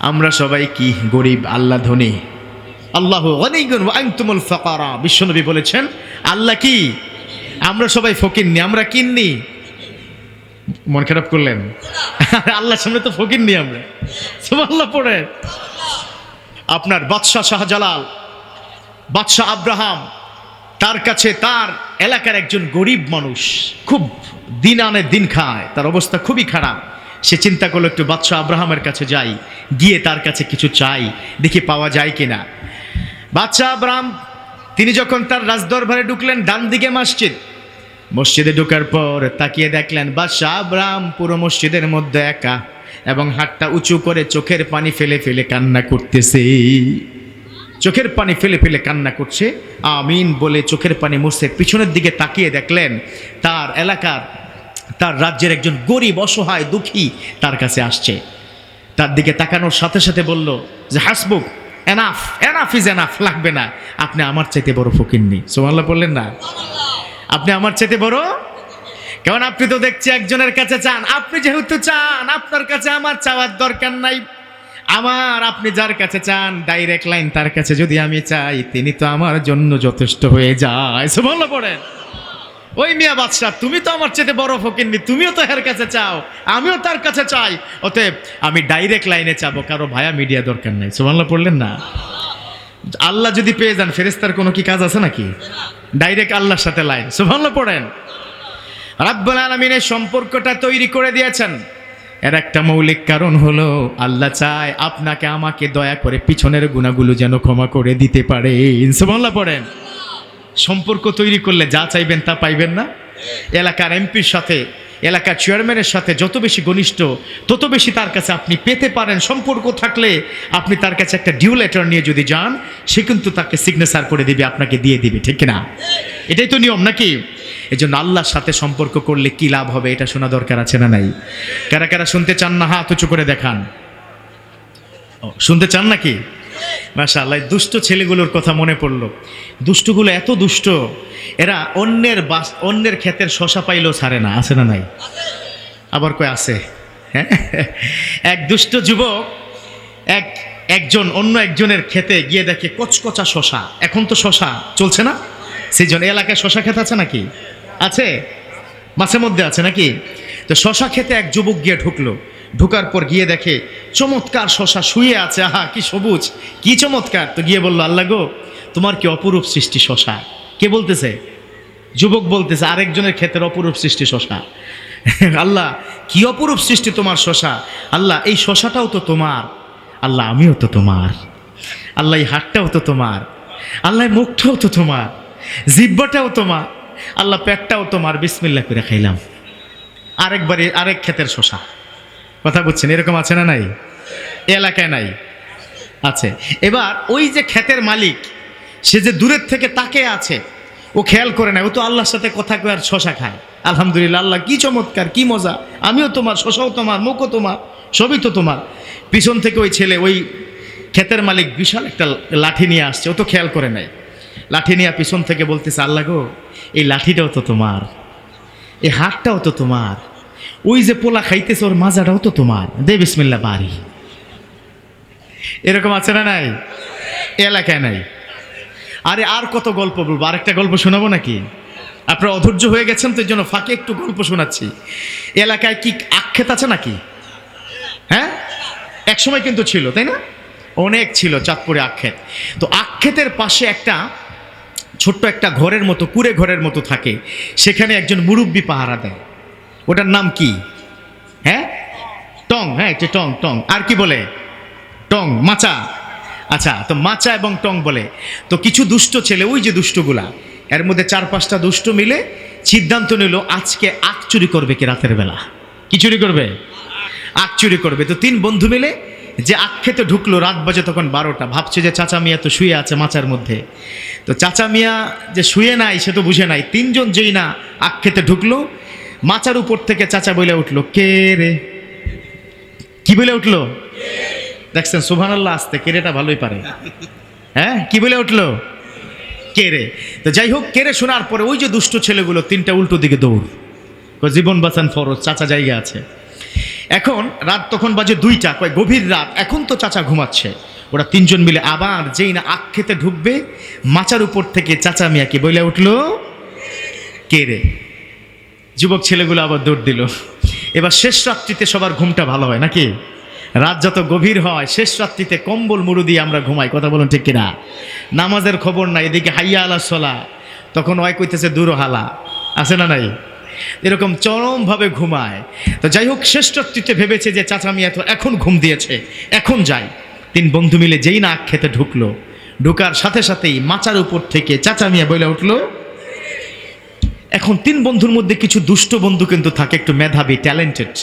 আমরা সবাই কি গরিব, আল্লাহ ধনী। আল্লাহু গনিয়্যুন ওয়া আনতুমুল ফাকারা। বিশ্বনবী বলেছেন আল্লাহ কি, আমরা সবাই ফকিরনি, আমরা কিন্নি। মন খারাপ করলেন? আল্লাহর সামনে তো ফকিরনি আমরা। সুবহানাল্লাহ পড়ে। আপনার বাদশাহ শাহজালাল, বাদশাহ আব্রাহাম, তার কাছে তার এলাকার একজন গরিব মানুষ, খুব দিন আনে দিন খায়, তার অবস্থা খুবই খারাপ। সে চিন্তা করলো একটু বাদশাহ আব্রাহামের কাছে যাই, গিয়ে তার কাছে কিছু চাই, দেখি পাওয়া যায় কিনা। বাদশাহ আব্রাহাম তিনি যখন তার রাজদরবারে ঢুকলেন, ডান দিকে মসজিদ। মসজিদে ঢোকার পর তাকিয়ে দেখলেন বাদশাহ আব্রাহাম পুরো মসজিদের মধ্যে একা, এবং হাতটা উঁচু করে চোখের পানি ফেলে ফেলে কান্না করতেছে। চোখের পানি ফেলে ফেলে কান্না করছে, আমিন বলে চোখের পানি মুছছে। পিছনের দিকে তাকিয়ে দেখলেন তার এলাকার, তার রাজ্যের একজন গরিব, অসহায়, দুঃখী তার কাছে আসছে। তার দিকে তাকানোর সাথে সাথে বলল যে হাসবুক, এনাফ, এনাফ ইজ এনাফ, লাগবে না, আপনি আমার চাইতে বড় ফকিরনি। সুবহানাল্লাহ বললেন না? আপনি আমার চাইতে বড়, কারণ আপনি তো দেখছি একজনের কাছে চান। আপনি যেহেতু চান, আপনার কাছে আমার চাওয়ার দরকার নাই। আপনি যার কাছে চান, ডাইরেক্ট লাইন, তার কাছে যদি আমি চাই, তিনি তো আমার জন্য যথেষ্ট হয়ে যায়। সুবহানাল্লাহ পড়েন। ওই মিয়া বাদশা, তুমি তো আমার চেয়ে বড় ফকিরনি, তুমিও তো এর কাছে চাও, আমিও তার কাছে চাই, অতএব আমি ডাইরেক্ট লাইনে চাবো, কারো ভায়া মিডিয়া দরকার নাই। সুবহানাল্লাহ পড়লেন না? আল্লাহ যদি পেয়ে যান, ফেরেশতার কোনো কি কাজ আছে নাকি? ডাইরেক্ট আল্লাহর সাথে লাইন। সুবহানাল্লাহ পড়েন। রাব্বুল আলামিনের সম্পর্কটা তৈরি করে দিয়েছেন। এর একটা মৌলিক কারণ হলো আল্লাহ চায় আপনাকে আমাকে দয়া করে পিছনের গুনাহগুলো যেন ক্ষমা করে দিতে পারে। সুবহানাল্লাহ পড়েন। সম্পর্ক তৈরি করলে যা চাইবেন তা পাইবেন না? এলাকার এমপির সাথে, এলাকার চেয়ারম্যানের সাথে যত বেশি ঘনিষ্ঠ, তত বেশি তার কাছে আপনি পেতে পারেন। সম্পর্ক থাকলে আপনি তার কাছে একটা ডিউ লেটার নিয়ে যদি যান, সে কিন্তু তাকে সিগনেচার করে দিবে, আপনাকে দিয়ে দিবে, ঠিক কিনা? এটাই তো নিয়ম নাকি? এই জন্য আল্লাহর সাথে সম্পর্ক করলে কি লাভ হবে, এটা শোনা দরকার আছে না নাই? কারা কারা শুনতে চান না হাত উঁচু করে দেখান। শুনতে চান নাকি? মাশাআল্লাহ, দুষ্ট ছেলেগুলোর কথা মনে পড়লো। দুষ্টগুলো এত দুষ্ট, এরা অন্যের ক্ষেতের শশা পাইলেও ছাড়ে না। আছে না নাই? আবার কয় আছে। হ্যাঁ, এক দুষ্ট যুবক একজন অন্য একজনের ক্ষেতে গিয়ে দেখে কচকচা শশা। এখন তো শশা চলছে না, সেই জন্য এলাকায় শশা ক্ষেত আছে নাকি? আছে, মাঝে মধ্যে আছে নাকি? তো শশা খেতে এক যুবক গিয়ে ঢুকলো। ঢুকার পর গিয়ে দেখে চমৎকার শশা শুয়ে আছে, আহা কি সবুজ, কি চমৎকার। তো গিয়ে বললো, আল্লাহ গো, তোমার কি অপরূপ সৃষ্টি শশা। কে বলতেছে? যুবক বলতেছে, আরেকজনের ক্ষেতের অপরূপ সৃষ্টি শশা। আল্লাহ কি অপরূপ সৃষ্টি তোমার শশা। আল্লাহ এই শশাটাও তো তোমার। আল্লাহ আমিও তো তোমার। আল্লাহ এই হাতটাও তো তোমার। আল্লাহ মুখটাও তো তোমার, জিহ্বাটাও তোমার। আল্লাহ পেটটাও তোমার। বিসমিল্লাহ করে খাইলাম। আরেকবারে আরেক ক্ষেতের শশা। কথা বুঝছেন? এরকম আছে না নাই? এলাকায় নাই? আছে। এবার ওই যে ক্ষেতের মালিক, সে যে দূরের থেকে তাকে আছে, ও খেয়াল করে না, ও তো আল্লাহর সাথে কথা কয়ে আর শশা খায়। আলহামদুলিল্লাহ, আল্লাহ কি চমৎকার, কি মজা, আমিও তোমার, শশাও তোমার, মুখও তোমার, সবই তো তোমার। পিছন থেকে ওই ছেলে, ওই ক্ষেতের মালিক বিশাল একটা লাঠি নিয়ে আসছে, ও তো খেয়াল করে নাই। লাঠি নিয়ে পিছন থেকে বলতেছে, আল্লাহ গো, এই লাঠিটাও তো তোমার, এই হাতটাও তো তোমার, ওই যে পোলা খাইতেছে ওর মাজাটাও তো তোমার, দে বিসমিল্লাহ বাড়ি। এরকম আছে না নাই? এলাকায় নাই? আরে আর কত গল্প বলবো, আরেকটা গল্প শোনাবো নাকি? আপনারা অধৈর্য হয়ে গেছেন তো, এই জন্য ফাঁকে একটু গল্প শোনাচ্ছি। এলাকায় কি আক্ষেত আছে নাকি? হ্যাঁ, এক সময় কিন্তু ছিল, তাই না? অনেক ছিল চাঁদপুরে আক্ষেত। তো আক্ষেতের পাশে একটা ছোট্ট একটা ঘরের মতো, কুড়ে ঘরের মতো থাকে, সেখানে একজন মুরব্বি পাহারা দেয়। ওটার নাম কি? হ্যাঁ, টং। হ্যাঁ, টং টং। আর কি বলে? টং, মাচা। আচ্ছা, তো মাচা এবং টং বলে। তো কিছু দুষ্ট ছেলে, ওই যে দুষ্টগুলা, এর মধ্যে 4-5টা দুষ্ট মিলে সিদ্ধান্ত নিল আজকে আখ চুরি করবে। কি রাতের বেলা কি চুরি করবে? আখ চুরি করবে। তো 3 বন্ধু মিলে যে আখ খেতে ঢুকলো, রাত বাজে তখন 12টা। ভাবছে যে চাচা মিয়া তো শুয়ে আছে মাচার মধ্যে। তো চাচা মিয়া যে শুয়ে নাই সে তো বুঝে নাই। 3 জন যেই না আখ খেতে ঢুকলো, মাচার উপর থেকে চাচা বলে উঠলো, কে রে? কি বলে উঠলো? দেখছেন সুবহানাল্লাহ, আসতে কেরেটা ভালোই পারে। হ্যাঁ, কি বলে উঠলো? কে রে। তো যাই হোক, কে রে শোনার পরে ওই যে দুষ্ট ছেলেগুলো 3টা উল্টো দিকে দৌড়, জীবন বাঁচান ফরজ, চাচা জায়গা আছে। এখন রাত তখন বাজে 2টা, কয় গভীর রাত, এখন তো চাচা ঘুমাচ্ছে। ওরা তিনজন মিলে আবার যেই না আখ খেতে ঢুকবে, মাচার উপর থেকে চাচা মিয়াকে বলে উঠলো, কে রে? যুবক ছেলেগুলো আবার দৌড় দিল। এবার শেষ রাত্রিতে সবার ঘুমটা ভালো হয় নাকি? রাত যত গভীর হয় শেষ রাত্রিতে কম্বল মুড়ু দিয়ে আমরা ঘুমাই, কথা বলুন ঠিক কিনা? নামাজের খবর নাই, এদিকে হাইয়া আলা সলা, তখন ওই কইতেছে দূর হালা, আছে না নাই? এরকম চরমভাবে ঘুমায়। তো যাই হোক, শেষ রাত্রিতে ভেবেছে যে চাচা মিয়া তো এখন ঘুম দিয়েছে, এখন যাই। 3 বন্ধু মিলে যেই না আখ খেতে ঢুকলো, ঢুকার সাথে সাথেই মাচার উপর থেকে চাচা মিয়া বলে উঠলো। এখন 3 বন্ধুর মধ্যে কিছু দুষ্ট বন্ধু কিন্তু থাকে, একটু মেধাবী, ট্যালেন্টেড।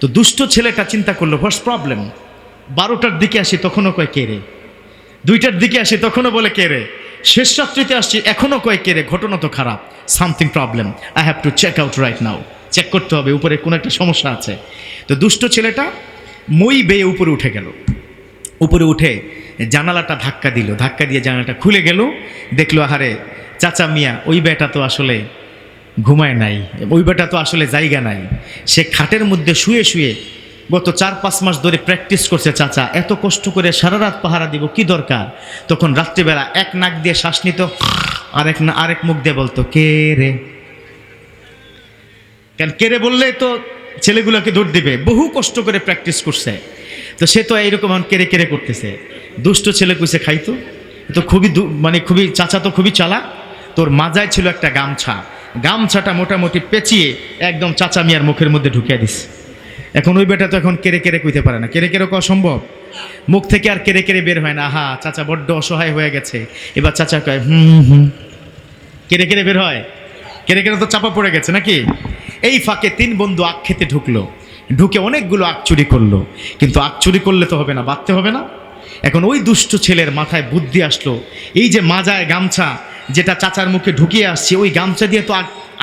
তো দুষ্ট ছেলেটা চিন্তা করলো, হোয়াটস প্রবলেম? 12টার দিকে আসি তখনও কয় কে রে, 2টার দিকে আসি তখনও বলে কে রে, শেষ রাত্রিতে আসছি এখনও কয় কে রে, ঘটনা তো খারাপ, something problem, I have to check out right now. Check করতে হবে, উপরে কোনো একটা সমস্যা আছে। তো দুষ্ট ছেলেটা মই বেয়ে উপরে উঠে গেল। উপরে উঠে জানালাটা ধাক্কা দিল, ধাক্কা দিয়ে জানালাটা খুলে গেল। দেখলো আহারে চাচা মিয়া ওই বেটা তো আসলে ঘুমায় নাই, ওই বেটা তো আসলে জায়গা নাই, সে খাটের মধ্যে শুয়ে শুয়ে গত 4-5 মাস ধরে প্র্যাকটিস করছে। চাচা এত কষ্ট করে সারা রাত পাহারা দিব কি দরকার? তখন রাত্রিবেলা এক নাক দিয়ে শ্বাস নিত, আরেক মুখ দিয়ে বলতো কে রে। কেন কে রে বললে তো ছেলেগুলোকে দৌড় দিবে, বহু কষ্ট করে প্র্যাকটিস করছে। তো সে তো এইরকম কেড়ে কেড়ে করতেছে। দুষ্ট ছেলে কুইসে খাইতো তো খুবই চাচা তো খুবই চালাক। তোর মাজায় ছিল একটা গামছা, গামছাটা মোটামুটি পেঁচিয়ে একদম চাচা মিয়ার মুখের মধ্যে ঢুকিয়ে দিস। এখন ওই বেটা তো এখন কেড়ে কেড়ে কইতে পারে না, কেড়ে কেড়ে কওয়া সম্ভব? মুখ থেকে আর কেড়ে কেড়ে বের হয় না। আহা চাচা বড্ড অসহায় হয়ে গেছে। এবার চাচা কয় হুম, কেড়ে কেড়ে বের হয়, কেড়ে কেড়ে তো চাপা পড়ে গেছে নাকি? এই ফাঁকে 3 বন্ধু আখ খেতে ঢুকলো, ঢুকে অনেকগুলো আখ চুরি করলো। কিন্তু আখ চুরি করলে তো হবে না, বাঁধতে হবে না? এখন ওই দুষ্ট ছেলের মাথায় বুদ্ধি আসলো, এই যে মাজায় গামছা যেটা চাচার মুখে ঢুকিয়ে আসছে, ওই গামছা দিয়ে তো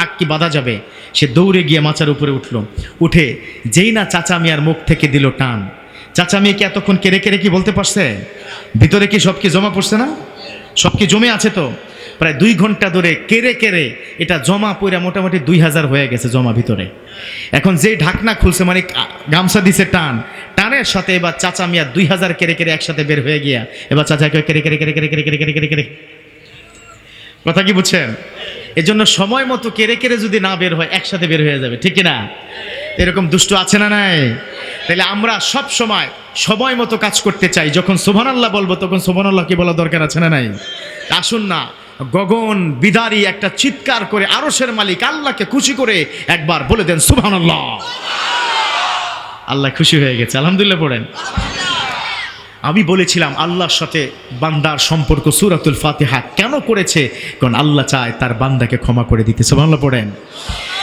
আখ কি বাঁধা যাবে? সে দৌড়ে গিয়ে মাচার উপরে উঠলো। উঠে যেই না চাচা মিয়ার মুখ থেকে দিল টান। চাচা মিয়া কি এতক্ষণ কেড়ে কেড়ে কি বলতে পারছে? ভিতরে কি সব কি জমা পড়ছে না? সব কি জমে আছে? তো প্রায় 2 ঘন্টা ধরে কেড়ে কেড়ে এটা জমা পড়ে মোটামুটি 2000 হয়ে গেছে জমা ভিতরে। এখন যেই ঢাকনা খুলছে, মানে গামছা দিছে টান, টানের সাথে এবার চাচা মিয়া 2000 কেড়ে কেড়ে একসাথে বের হয়ে গিয়া এবার চাচা কেড়ে কেড়ে কেড়ে কেড়ে কেড়ে কেড়ে কেড়ে কেড়ে। কথা কি বুঝছেন? এজন্য সময় মতো কেড়ে কেড়ে যদি না বের হয় একসাথে বের হয়ে যাবে, ঠিক কিনা? এরকম দুষ্ট আছে না নাই? তাহলে আমরা সব সময় মতো কাজ করতে চাই। যখন সুবহানাল্লাহ বলবো তখন সুবহানাল্লাহ কি বলা দরকার আছে না নাই? আসুন না গগন বিদারী একটা চিৎকার করে আরশের মালিক আল্লাহকে খুশি করে একবার বলে দেন সুবহানাল্লাহ। আল্লাহ খুশি হয়ে গেছে, আলহামদুলিল্লাহ পড়েন। আমি বলেছিলাম আল্লাহর সাথে বান্দার সম্পর্ক সূরাতুল ফাতিহা কেন করেছে? কারণ আল্লাহ চায় তার বান্দাকে ক্ষমা করে দিতে। সুবহানাল্লাহ পড়েন।